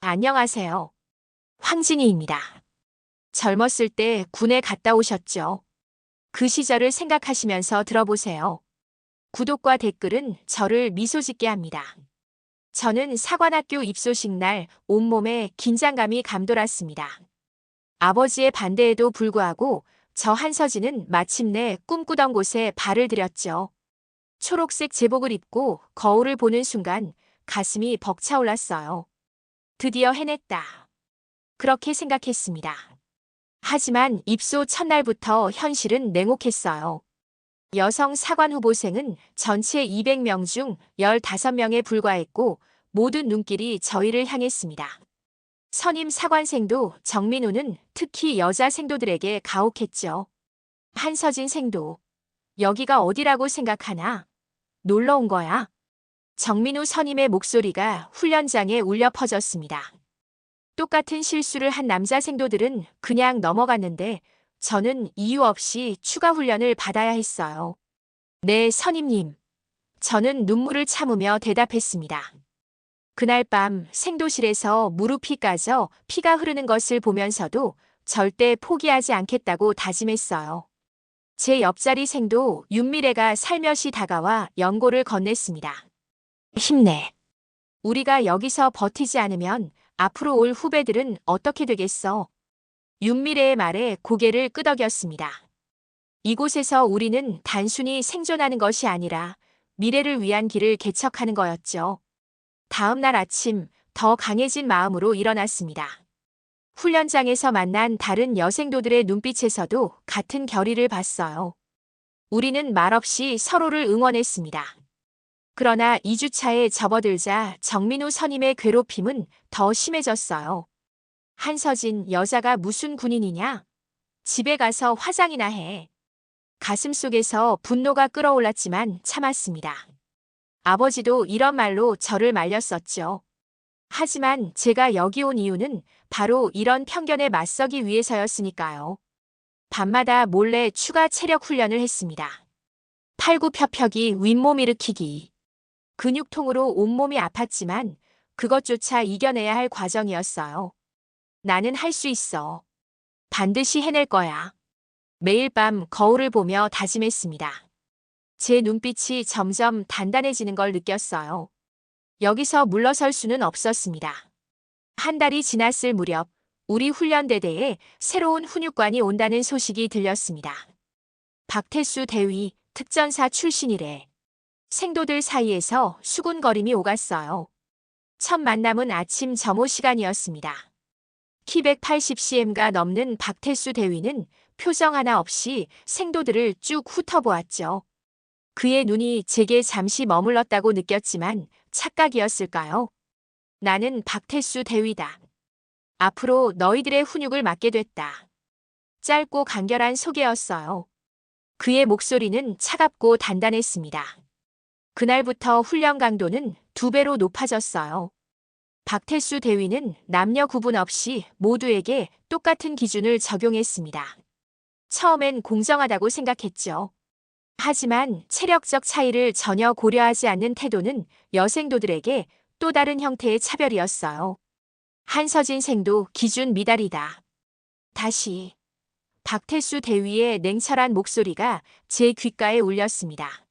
안녕하세요. 황진이입니다. 젊었을 때 군에 갔다 오셨죠? 그 시절을 생각하시면서 들어보세요. 구독과 댓글은 저를 미소 짓게 합니다. 저는 사관학교 입소식 날 온몸에 긴장감이 감돌았습니다. 아버지의 반대에도 불구하고 저 한서진은 마침내 꿈꾸던 곳에 발을 들였죠. 초록색 제복을 입고 거울을 보는 순간 가슴이 벅차올랐어요. 드디어 해냈다. 그렇게 생각했습니다. 하지만 입소 첫날부터 현실은 냉혹했어요. 여성 사관 후보생은 전체 200명 중 15명에 불과했고 모든 눈길이 저희를 향했습니다. 선임 사관생도 정민우는 특히 여자 생도들에게 가혹했죠. 한서진 생도, 여기가 어디라고 생각하나? 놀러 온 거야. 정민우 선임의 목소리가 훈련장에 울려 퍼졌습니다. 똑같은 실수를 한 남자 생도들은 그냥 넘어갔는데 저는 이유 없이 추가 훈련을 받아야 했어요. 네, 선임님. 저는 눈물을 참으며 대답했습니다. 그날 밤 생도실에서 무릎이 까져 피가 흐르는 것을 보면서도 절대 포기하지 않겠다고 다짐했어요. 제 옆자리 생도 윤미래가 살며시 다가와 연고를 건넸습니다. 힘내. 우리가 여기서 버티지 않으면 앞으로 올 후배들은 어떻게 되겠어? 윤미래의 말에 고개를 끄덕였습니다. 이곳에서 우리는 단순히 생존하는 것이 아니라 미래를 위한 길을 개척하는 거였죠. 다음 날 아침 더 강해진 마음으로 일어났습니다. 훈련장에서 만난 다른 여생도들의 눈빛에서도 같은 결의를 봤어요. 우리는 말없이 서로를 응원했습니다. 그러나 2주차에 접어들자 정민우 선임의 괴롭힘은 더 심해졌어요. 한서진, 여자가 무슨 군인이냐? 집에 가서 화장이나 해. 가슴속에서 분노가 끓어올랐지만 참았습니다. 아버지도 이런 말로 저를 말렸었죠. 하지만 제가 여기 온 이유는 바로 이런 편견에 맞서기 위해서였으니까요. 밤마다 몰래 추가 체력 훈련을 했습니다. 팔굽혀펴기, 윗몸 일으키기. 근육통으로 온몸이 아팠지만 그것조차 이겨내야 할 과정이었어요. 나는 할 수 있어. 반드시 해낼 거야. 매일 밤 거울을 보며 다짐했습니다. 제 눈빛이 점점 단단해지는 걸 느꼈어요. 여기서 물러설 수는 없었습니다. 한 달이 지났을 무렵 우리 훈련대대에 새로운 훈육관이 온다는 소식이 들렸습니다. 박태수 대위 특전사 출신이래. 생도들 사이에서 수군거림이 오갔어요. 첫 만남은 아침 점호 시간이었습니다. 키 180cm가 넘는 박태수 대위는 표정 하나 없이 생도들을 쭉 훑어보았죠. 그의 눈이 제게 잠시 머물렀다고 느꼈지만 착각이었을까요? 나는 박태수 대위다. 앞으로 너희들의 훈육을 맡게 됐다. 짧고 간결한 소개였어요. 그의 목소리는 차갑고 단단했습니다. 그날부터 훈련 강도는 2배로 높아졌어요. 박태수 대위는 남녀 구분 없이 모두에게 똑같은 기준을 적용했습니다. 처음엔 공정하다고 생각했죠. 하지만 체력적 차이를 전혀 고려하지 않는 태도는 여생도들에게 또 다른 형태의 차별이었어요. 한서진 생도 기준 미달이다. 다시 박태수 대위의 냉철한 목소리가 제 귓가에 울렸습니다.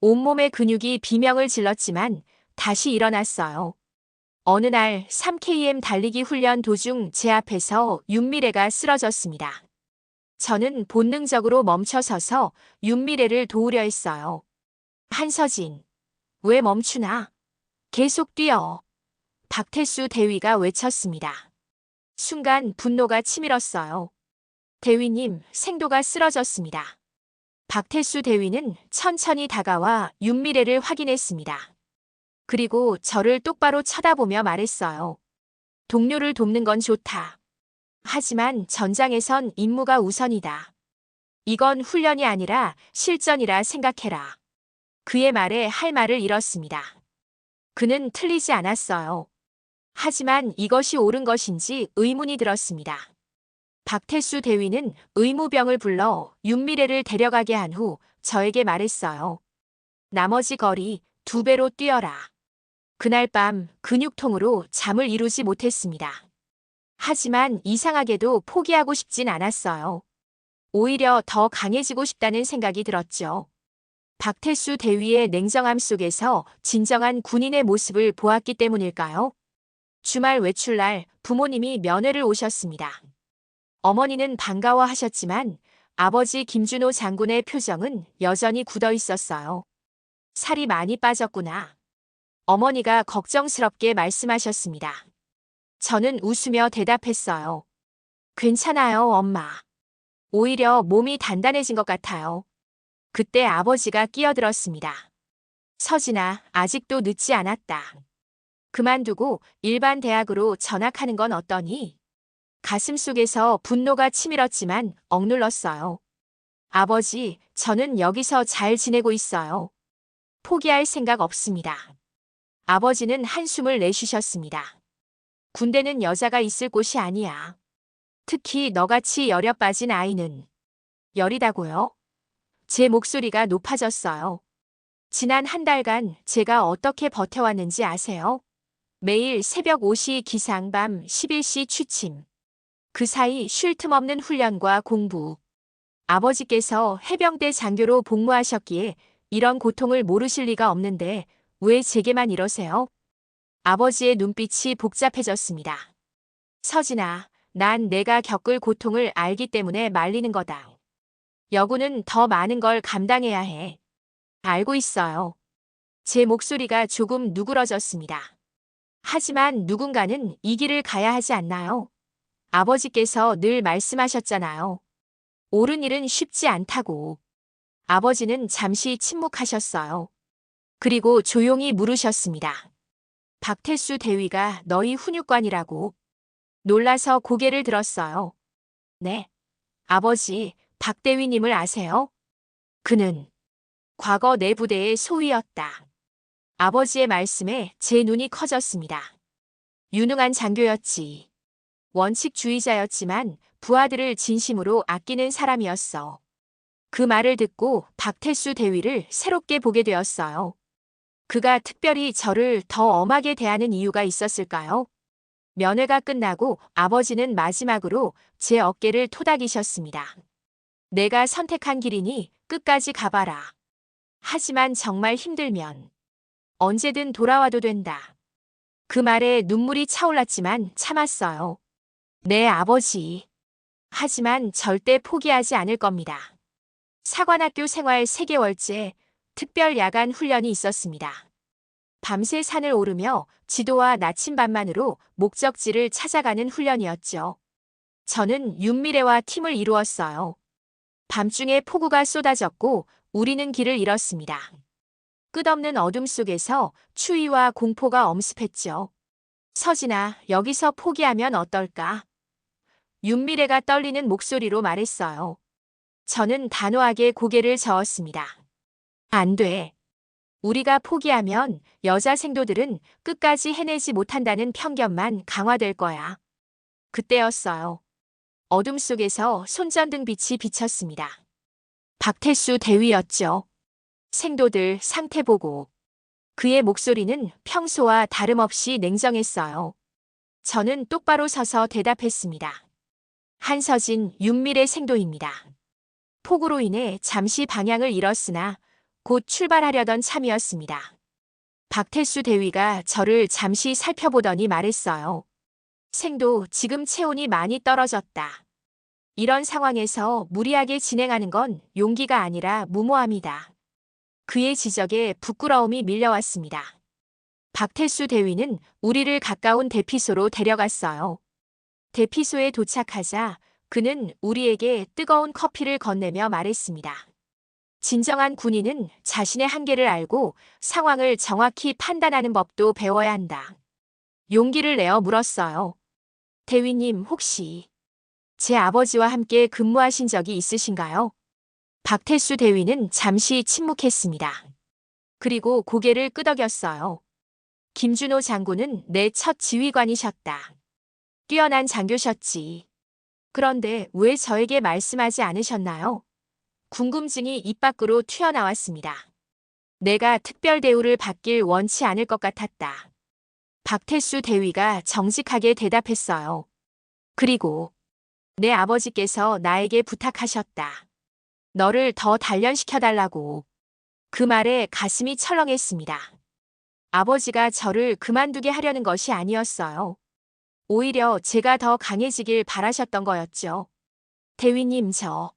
온몸의 근육이 비명을 질렀지만 다시 일어났어요. 어느 날 3km 달리기 훈련 도중 제 앞에서 윤미래가 쓰러졌습니다. 저는 본능적으로 멈춰서서 윤미래를 도우려 했어요. 한서진, 왜 멈추나? 계속 뛰어. 박태수 대위가 외쳤습니다. 순간 분노가 치밀었어요. 대위님, 생도가 쓰러졌습니다. 박태수 대위는 천천히 다가와 윤미래를 확인했습니다. 그리고 저를 똑바로 쳐다보며 말했어요. 동료를 돕는 건 좋다. 하지만 전장에선 임무가 우선이다. 이건 훈련이 아니라 실전이라 생각해라. 그의 말에 할 말을 잃었습니다. 그는 틀리지 않았어요. 하지만 이것이 옳은 것인지 의문이 들었습니다. 박태수 대위는 의무병을 불러 윤미래를 데려가게 한 후 저에게 말했어요. 나머지 거리 2배로 뛰어라. 그날 밤 근육통으로 잠을 이루지 못했습니다. 하지만 이상하게도 포기하고 싶진 않았어요. 오히려 더 강해지고 싶다는 생각이 들었죠. 박태수 대위의 냉정함 속에서 진정한 군인의 모습을 보았기 때문일까요? 주말 외출날 부모님이 면회를 오셨습니다. 어머니는 반가워하셨지만 아버지 김준호 장군의 표정은 여전히 굳어 있었어요. 살이 많이 빠졌구나. 어머니가 걱정스럽게 말씀하셨습니다. 저는 웃으며 대답했어요. 괜찮아요, 엄마. 오히려 몸이 단단해진 것 같아요. 그때 아버지가 끼어들었습니다. 서진아, 아직도 늦지 않았다. 그만두고 일반 대학으로 전학하는 건 어떠니? 가슴속에서 분노가 치밀었지만 억눌렀어요. 아버지, 저는 여기서 잘 지내고 있어요. 포기할 생각 없습니다. 아버지는 한숨을 내쉬셨습니다. 군대는 여자가 있을 곳이 아니야. 특히 너같이 열여 빠진 아이는. 열이다고요? 제 목소리가 높아졌어요. 지난 한 달간 제가 어떻게 버텨왔는지 아세요? 매일 새벽 5시 기상, 밤 11시 취침. 그 사이 쉴 틈 없는 훈련과 공부. 아버지께서 해병대 장교로 복무하셨기에 이런 고통을 모르실 리가 없는데 왜 제게만 이러세요? 아버지의 눈빛이 복잡해졌습니다. 서진아, 난 내가 겪을 고통을 알기 때문에 말리는 거다. 여군은 더 많은 걸 감당해야 해. 알고 있어요. 제 목소리가 조금 누그러졌습니다. 하지만 누군가는 이 길을 가야 하지 않나요? 아버지께서 늘 말씀하셨잖아요. 옳은 일은 쉽지 않다고. 아버지는 잠시 침묵하셨어요. 그리고 조용히 물으셨습니다. 박태수 대위가 너희 훈육관이라고. 놀라서 고개를 들었어요. 네. 아버지, 박 대위님을 아세요? 그는 과거 내 부대의 소위였다. 아버지의 말씀에 제 눈이 커졌습니다. 유능한 장교였지. 원칙주의자였지만 부하들을 진심으로 아끼는 사람이었어. 그 말을 듣고 박태수 대위를 새롭게 보게 되었어요. 그가 특별히 저를 더 엄하게 대하는 이유가 있었을까요? 면회가 끝나고 아버지는 마지막으로 제 어깨를 토닥이셨습니다. 내가 선택한 길이니 끝까지 가봐라. 하지만 정말 힘들면 언제든 돌아와도 된다. 그 말에 눈물이 차올랐지만 참았어요. 네, 아버지. 하지만 절대 포기하지 않을 겁니다. 사관학교 생활 3개월째 특별 야간 훈련이 있었습니다. 밤새 산을 오르며 지도와 나침반만으로 목적지를 찾아가는 훈련이었죠. 저는 윤미래와 팀을 이루었어요. 밤중에 폭우가 쏟아졌고 우리는 길을 잃었습니다. 끝없는 어둠 속에서 추위와 공포가 엄습했죠. 서진아, 여기서 포기하면 어떨까? 윤미래가 떨리는 목소리로 말했어요. 저는 단호하게 고개를 저었습니다. 안 돼. 우리가 포기하면 여자 생도들은 끝까지 해내지 못한다는 편견만 강화될 거야. 그때였어요. 어둠 속에서 손전등 빛이 비쳤습니다. 박태수 대위였죠. 생도들 상태 보고. 그의 목소리는 평소와 다름없이 냉정했어요. 저는 똑바로 서서 대답했습니다. 한서진, 윤미래 생도입니다. 폭우로 인해 잠시 방향을 잃었으나 곧 출발하려던 참이었습니다. 박태수 대위가 저를 잠시 살펴보더니 말했어요. 생도, 지금 체온이 많이 떨어졌다. 이런 상황에서 무리하게 진행하는 건 용기가 아니라 무모함이다. 그의 지적에 부끄러움이 밀려왔습니다. 박태수 대위는 우리를 가까운 대피소로 데려갔어요. 대피소에 도착하자 그는 우리에게 뜨거운 커피를 건네며 말했습니다. 진정한 군인은 자신의 한계를 알고 상황을 정확히 판단하는 법도 배워야 한다. 용기를 내어 물었어요. 대위님, 혹시 제 아버지와 함께 근무하신 적이 있으신가요? 박태수 대위는 잠시 침묵했습니다. 그리고 고개를 끄덕였어요. 김준호 장군은 내 첫 지휘관이셨다. 뛰어난 장교셨지. 그런데 왜 저에게 말씀하지 않으셨나요? 궁금증이 입 밖으로 튀어나왔습니다. 내가 특별 대우를 받길 원치 않을 것 같았다. 박태수 대위가 정직하게 대답했어요. 그리고 내 아버지께서 나에게 부탁하셨다. 너를 더 단련시켜달라고. 그 말에 가슴이 철렁했습니다. 아버지가 저를 그만두게 하려는 것이 아니었어요. 오히려 제가 더 강해지길 바라셨던 거였죠. 대위님, 저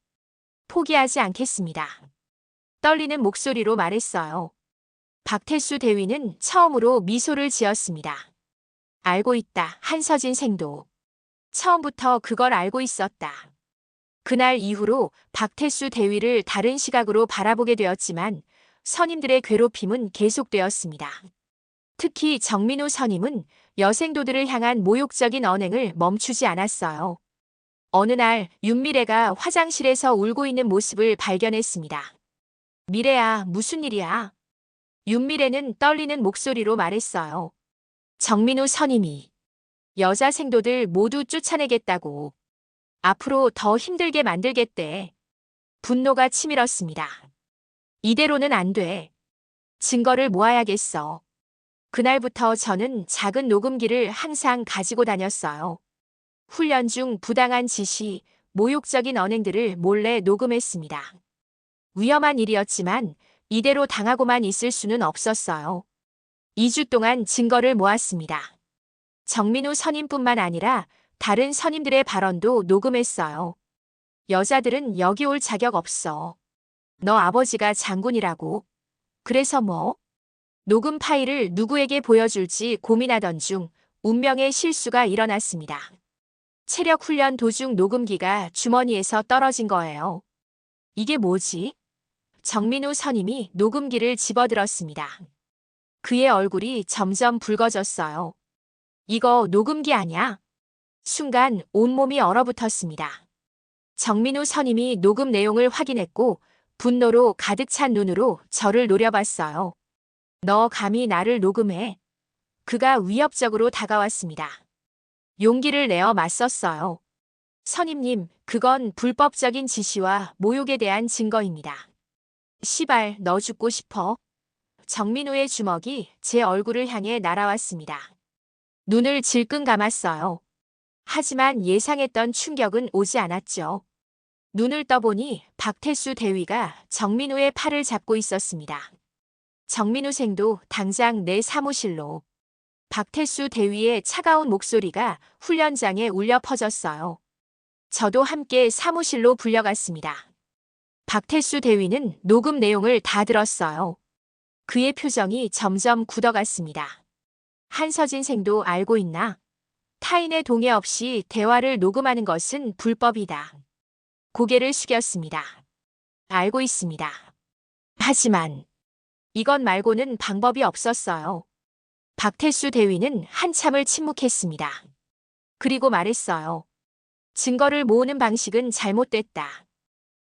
포기하지 않겠습니다. 떨리는 목소리로 말했어요. 박태수 대위는 처음으로 미소를 지었습니다. 알고 있다, 한서진 생도. 처음부터 그걸 알고 있었다. 그날 이후로 박태수 대위를 다른 시각으로 바라보게 되었지만 선임들의 괴롭힘은 계속되었습니다. 특히 정민우 선임은 여생도들을 향한 모욕적인 언행을 멈추지 않았어요. 어느 날 윤미래가 화장실에서 울고 있는 모습을 발견했습니다. 미래야, 무슨 일이야? 윤미래는 떨리는 목소리로 말했어요. 정민우 선임이 여자 생도들 모두 쫓아내겠다고. 앞으로 더 힘들게 만들겠대. 분노가 치밀었습니다. 이대로는 안 돼. 증거를 모아야겠어. 그날부터 저는 작은 녹음기를 항상 가지고 다녔어요. 훈련 중 부당한 지시, 모욕적인 언행들을 몰래 녹음했습니다. 위험한 일이었지만 이대로 당하고만 있을 수는 없었어요. 2주 동안 증거를 모았습니다. 정민우 선임뿐만 아니라 다른 선임들의 발언도 녹음했어요. 여자들은 여기 올 자격 없어. 너 아버지가 장군이라고. 그래서 뭐? 녹음 파일을 누구에게 보여줄지 고민하던 중 운명의 실수가 일어났습니다. 체력 훈련 도중 녹음기가 주머니에서 떨어진 거예요. 이게 뭐지? 정민우 선임이 녹음기를 집어들었습니다. 그의 얼굴이 점점 붉어졌어요. 이거 녹음기 아냐? 순간 온몸이 얼어붙었습니다. 정민우 선임이 녹음 내용을 확인했고 분노로 가득 찬 눈으로 저를 노려봤어요. 너 감히 나를 녹음해? 그가 위협적으로 다가왔습니다. 용기를 내어 맞섰어요. 선임님, 그건 불법적인 지시와 모욕에 대한 증거입니다. 시발, 너 죽고 싶어? 정민우의 주먹이 제 얼굴을 향해 날아왔습니다. 눈을 질끈 감았어요. 하지만 예상했던 충격은 오지 않았죠. 눈을 떠보니 박태수 대위가 정민우의 팔을 잡고 있었습니다. 정민우 생도 당장 내 사무실로. 박태수 대위의 차가운 목소리가 훈련장에 울려 퍼졌어요. 저도 함께 사무실로 불려갔습니다. 박태수 대위는 녹음 내용을 다 들었어요. 그의 표정이 점점 굳어갔습니다. 한서진 생도 알고 있나? 타인의 동의 없이 대화를 녹음하는 것은 불법이다. 고개를 숙였습니다. 알고 있습니다. 하지만 이것 말고는 방법이 없었어요. 박태수 대위는 한참을 침묵했습니다. 그리고 말했어요. 증거를 모으는 방식은 잘못됐다.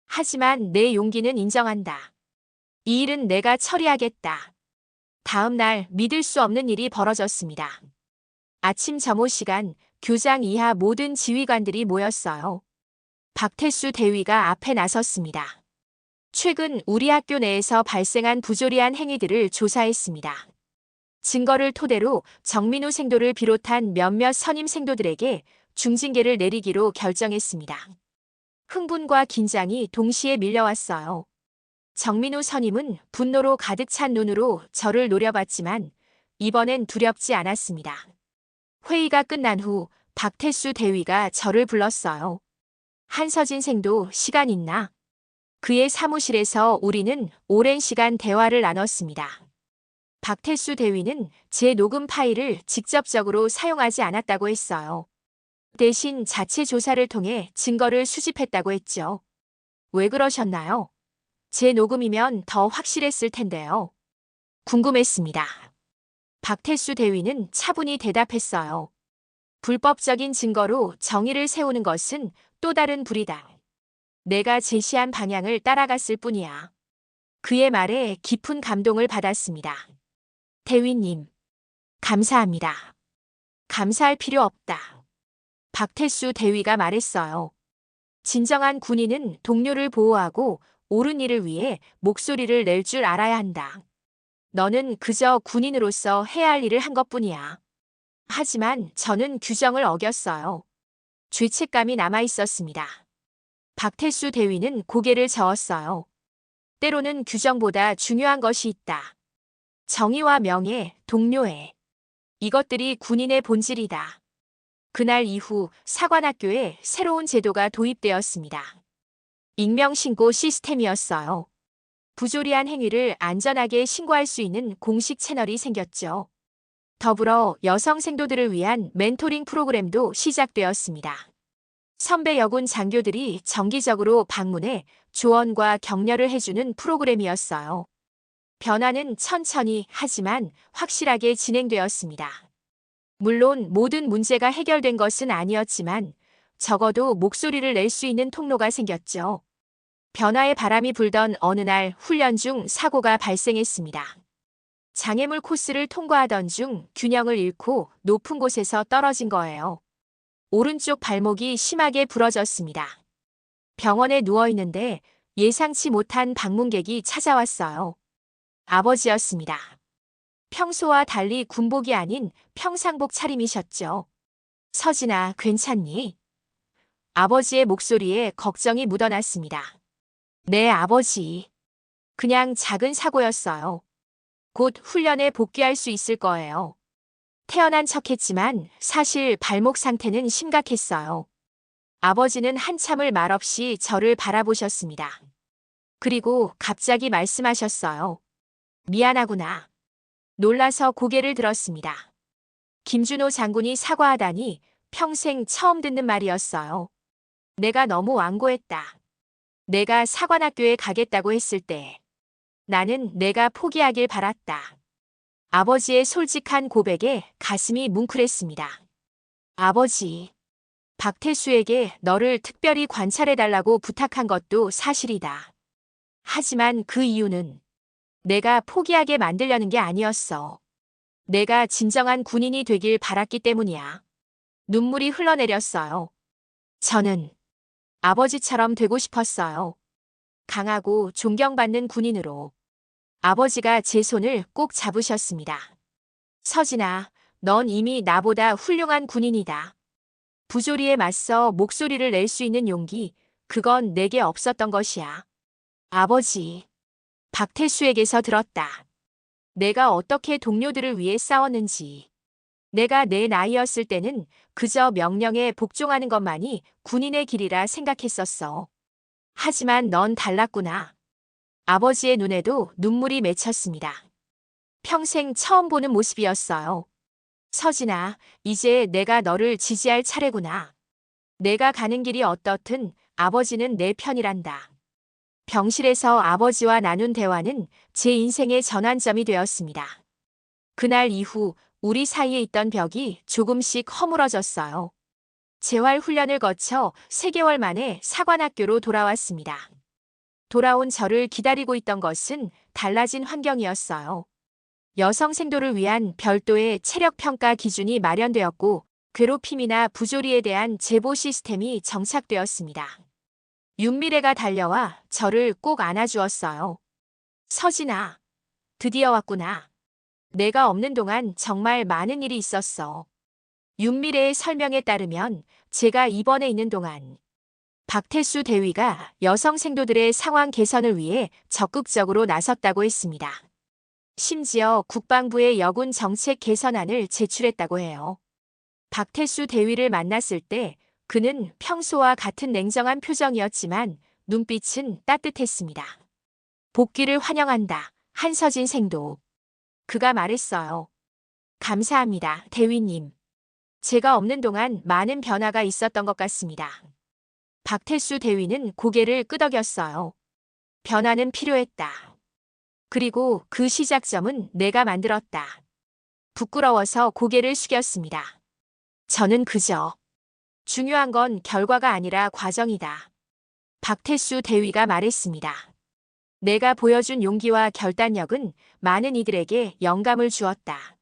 하지만 내 용기는 인정한다. 이 일은 내가 처리하겠다. 다음 날 믿을 수 없는 일이 벌어졌습니다. 아침 점호 시간, 교장 이하 모든 지휘관들이 모였어요. 박태수 대위가 앞에 나섰습니다. 최근 우리 학교 내에서 발생한 부조리한 행위들을 조사했습니다. 증거를 토대로 정민우 생도를 비롯한 몇몇 선임 생도들에게 중징계를 내리기로 결정했습니다. 흥분과 긴장이 동시에 밀려왔어요. 정민우 선임은 분노로 가득 찬 눈으로 저를 노려봤지만 이번엔 두렵지 않았습니다. 회의가 끝난 후 박태수 대위가 저를 불렀어요. 한서진 생도 시간 있나? 그의 사무실에서 우리는 오랜 시간 대화를 나눴습니다. 박태수 대위는 제 녹음 파일을 직접적으로 사용하지 않았다고 했어요. 대신 자체 조사를 통해 증거를 수집했다고 했죠. 왜 그러셨나요? 제 녹음이면 더 확실했을 텐데요. 궁금했습니다. 박태수 대위는 차분히 대답했어요. 불법적인 증거로 정의를 세우는 것은 또 다른 불이다. 내가 제시한 방향을 따라갔을 뿐이야. 그의 말에 깊은 감동을 받았습니다. 대위님, 감사합니다. 감사할 필요 없다. 박태수 대위가 말했어요. 진정한 군인은 동료를 보호하고 옳은 일을 위해 목소리를 낼 줄 알아야 한다. 너는 그저 군인으로서 해야 할 일을 한 것뿐이야. 하지만 저는 규정을 어겼어요. 죄책감이 남아 있었습니다. 박태수 대위는 고개를 저었어요. 때로는 규정보다 중요한 것이 있다. 정의와 명예, 동료애. 이것들이 군인의 본질이다. 그날 이후 사관학교에 새로운 제도가 도입되었습니다. 익명신고 시스템이었어요. 부조리한 행위를 안전하게 신고할 수 있는 공식 채널이 생겼죠. 더불어 여성 생도들을 위한 멘토링 프로그램도 시작되었습니다. 선배 여군 장교들이 정기적으로 방문해 조언과 격려를 해주는 프로그램이었어요. 변화는 천천히 하지만 확실하게 진행되었습니다. 물론 모든 문제가 해결된 것은 아니었지만 적어도 목소리를 낼 수 있는 통로가 생겼죠. 변화의 바람이 불던 어느 날 훈련 중 사고가 발생했습니다. 장애물 코스를 통과하던 중 균형을 잃고 높은 곳에서 떨어진 거예요. 오른쪽 발목이 심하게 부러졌습니다. 병원에 누워 있는데 예상치 못한 방문객이 찾아왔어요. 아버지였습니다. 평소와 달리 군복이 아닌 평상복 차림이셨죠. 서진아, 괜찮니? 아버지의 목소리에 걱정이 묻어났습니다. 네, 아버지. 그냥 작은 사고였어요. 곧 훈련에 복귀할 수 있을 거예요. 태어난 척했지만 사실 발목 상태는 심각했어요. 아버지는 한참을 말없이 저를 바라보셨습니다. 그리고 갑자기 말씀하셨어요. 미안하구나. 놀라서 고개를 들었습니다. 김준호 장군이 사과하다니 평생 처음 듣는 말이었어요. 내가 너무 완고했다. 내가 사관학교에 가겠다고 했을 때 나는 내가 포기하길 바랐다. 아버지의 솔직한 고백에 가슴이 뭉클했습니다. 아버지, 박태수에게 너를 특별히 관찰해달라고 부탁한 것도 사실이다. 하지만 그 이유는 내가 포기하게 만들려는 게 아니었어. 내가 진정한 군인이 되길 바랐기 때문이야. 눈물이 흘러내렸어요. 저는 아버지처럼 되고 싶었어요. 강하고 존경받는 군인으로. 아버지가 제 손을 꼭 잡으셨습니다. 서진아, 넌 이미 나보다 훌륭한 군인이다. 부조리에 맞서 목소리를 낼 수 있는 용기, 그건 내게 없었던 것이야. 아버지, 박태수에게서 들었다. 내가 어떻게 동료들을 위해 싸웠는지. 내가 내 나이였을 때는 그저 명령에 복종하는 것만이 군인의 길이라 생각했었어. 하지만 넌 달랐구나. 아버지의 눈에도 눈물이 맺혔습니다. 평생 처음 보는 모습이었어요. 서진아, 이제 내가 너를 지지할 차례구나. 내가 가는 길이 어떻든 아버지는 내 편이란다. 병실에서 아버지와 나눈 대화는 제 인생의 전환점이 되었습니다. 그날 이후 우리 사이에 있던 벽이 조금씩 허물어졌어요. 재활 훈련을 거쳐 3개월 만에 사관학교로 돌아왔습니다. 돌아온 저를 기다리고 있던 것은 달라진 환경이었어요. 여성 생도를 위한 별도의 체력 평가 기준이 마련되었고 괴롭힘이나 부조리에 대한 제보 시스템이 정착되었습니다. 윤미래가 달려와 저를 꼭 안아주었어요. 서진아, 드디어 왔구나. 내가 없는 동안 정말 많은 일이 있었어. 윤미래의 설명에 따르면 제가 입원해 있는 동안 박태수 대위가 여성 생도들의 상황 개선을 위해 적극적으로 나섰다고 했습니다. 심지어 국방부에 여군 정책 개선안을 제출했다고 해요. 박태수 대위를 만났을 때 그는 평소와 같은 냉정한 표정이었지만 눈빛은 따뜻했습니다. 복귀를 환영한다, 한서진 생도. 그가 말했어요. 감사합니다, 대위님. 제가 없는 동안 많은 변화가 있었던 것 같습니다. 박태수 대위는 고개를 끄덕였어요. 변화는 필요했다. 그리고 그 시작점은 내가 만들었다. 부끄러워서 고개를 숙였습니다. 저는 그저 중요한 건 결과가 아니라 과정이다. 박태수 대위가 말했습니다. 내가 보여준 용기와 결단력은 많은 이들에게 영감을 주었다.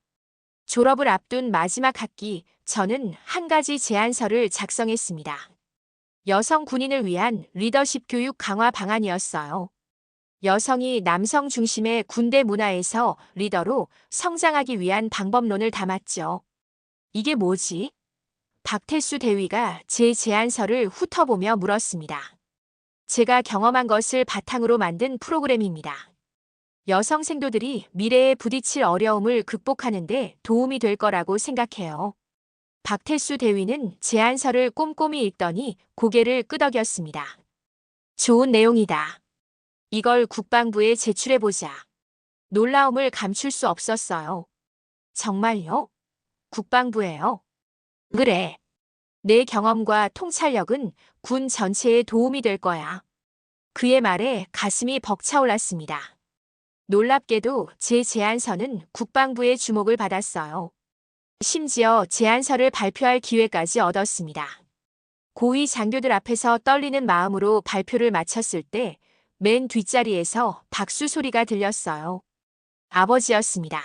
졸업을 앞둔 마지막 학기, 저는 한 가지 제안서를 작성했습니다. 여성 군인을 위한 리더십 교육 강화 방안이었어요. 여성이 남성 중심의 군대 문화에서 리더로 성장하기 위한 방법론을 담았죠. 이게 뭐지? 박태수 대위가 제 제안서를 훑어보며 물었습니다. 제가 경험한 것을 바탕으로 만든 프로그램입니다. 여성 생도들이 미래에 부딪힐 어려움을 극복하는 데 도움이 될 거라고 생각해요. 박태수 대위는 제안서를 꼼꼼히 읽더니 고개를 끄덕였습니다. 좋은 내용이다. 이걸 국방부에 제출해보자. 놀라움을 감출 수 없었어요. 정말요? 국방부예요? 그래. 내 경험과 통찰력은 군 전체에 도움이 될 거야. 그의 말에 가슴이 벅차올랐습니다. 놀랍게도 제 제안서는 국방부의 주목을 받았어요. 심지어 제안서를 발표할 기회까지 얻었습니다. 고위 장교들 앞에서 떨리는 마음으로 발표를 마쳤을 때 맨 뒷자리에서 박수 소리가 들렸어요. 아버지였습니다.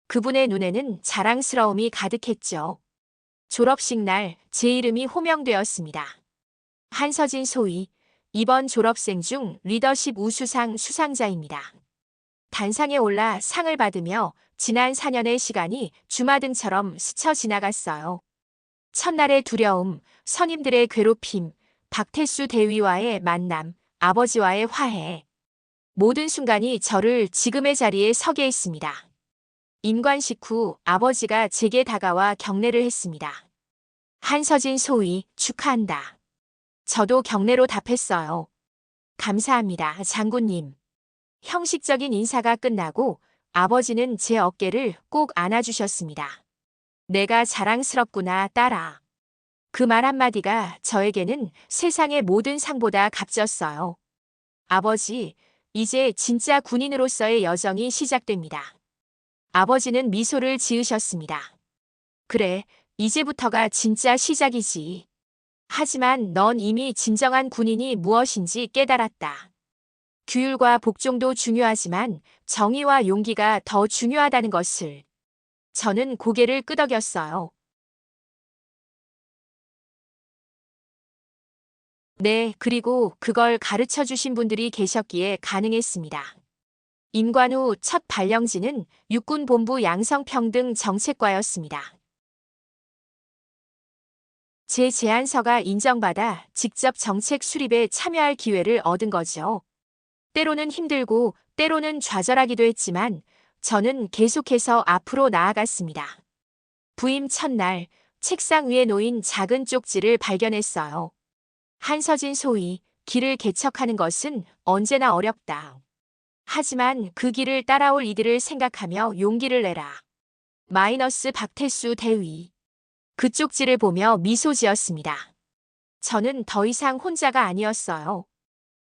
그분의 눈에는 자랑스러움이 가득했죠. 졸업식 날 제 이름이 호명되었습니다. 한서진 소위 이번 졸업생 중 리더십 우수상 수상자입니다. 단상에 올라 상을 받으며 지난 4년의 시간이 주마등처럼 스쳐 지나갔어요. 첫날의 두려움, 선임들의 괴롭힘, 박태수 대위와의 만남, 아버지와의 화해. 모든 순간이 저를 지금의 자리에 서게 했습니다. 임관식 후 아버지가 제게 다가와 격려를 했습니다. 한서진 소위 축하한다. 저도 격려로 답했어요. 감사합니다, 장군님. 형식적인 인사가 끝나고 아버지는 제 어깨를 꼭 안아주셨습니다. 내가 자랑스럽구나, 딸아. 그 말 한마디가 저에게는 세상의 모든 상보다 값졌어요. 아버지, 이제 진짜 군인으로서의 여정이 시작됩니다. 아버지는 미소를 지으셨습니다. 그래, 이제부터가 진짜 시작이지. 하지만 넌 이미 진정한 군인이 무엇인지 깨달았다. 규율과 복종도 중요하지만 정의와 용기가 더 중요하다는 것을. 저는 고개를 끄덕였어요. 네, 그리고 그걸 가르쳐 주신 분들이 계셨기에 가능했습니다. 임관우 첫 발령지는 육군본부 양성평등 정책과였습니다. 제 제안서가 인정받아 직접 정책 수립에 참여할 기회를 얻은 거죠. 때로는 힘들고 때로는 좌절하기도 했지만 저는 계속해서 앞으로 나아갔습니다. 부임 첫날 책상 위에 놓인 작은 쪽지를 발견했어요. 한서진 소위 길을 개척하는 것은 언제나 어렵다. 하지만 그 길을 따라올 이들을 생각하며 용기를 내라. 마이너스 박태수 대위. 그 쪽지를 보며 미소 지었습니다. 저는 더 이상 혼자가 아니었어요.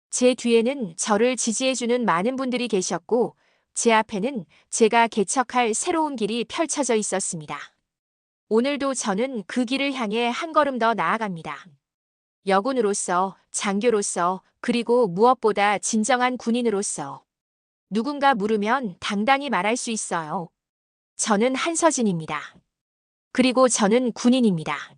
제 뒤에는 저를 지지해주는 많은 분들이 계셨고 제 앞에는 제가 개척할 새로운 길이 펼쳐져 있었습니다. 오늘도 저는 그 길을 향해 한 걸음 더 나아갑니다. 여군으로서, 장교로서, 그리고 무엇보다 진정한 군인으로서. 누군가 물으면 당당히 말할 수 있어요. 저는 한서진입니다. 그리고 저는 군인입니다.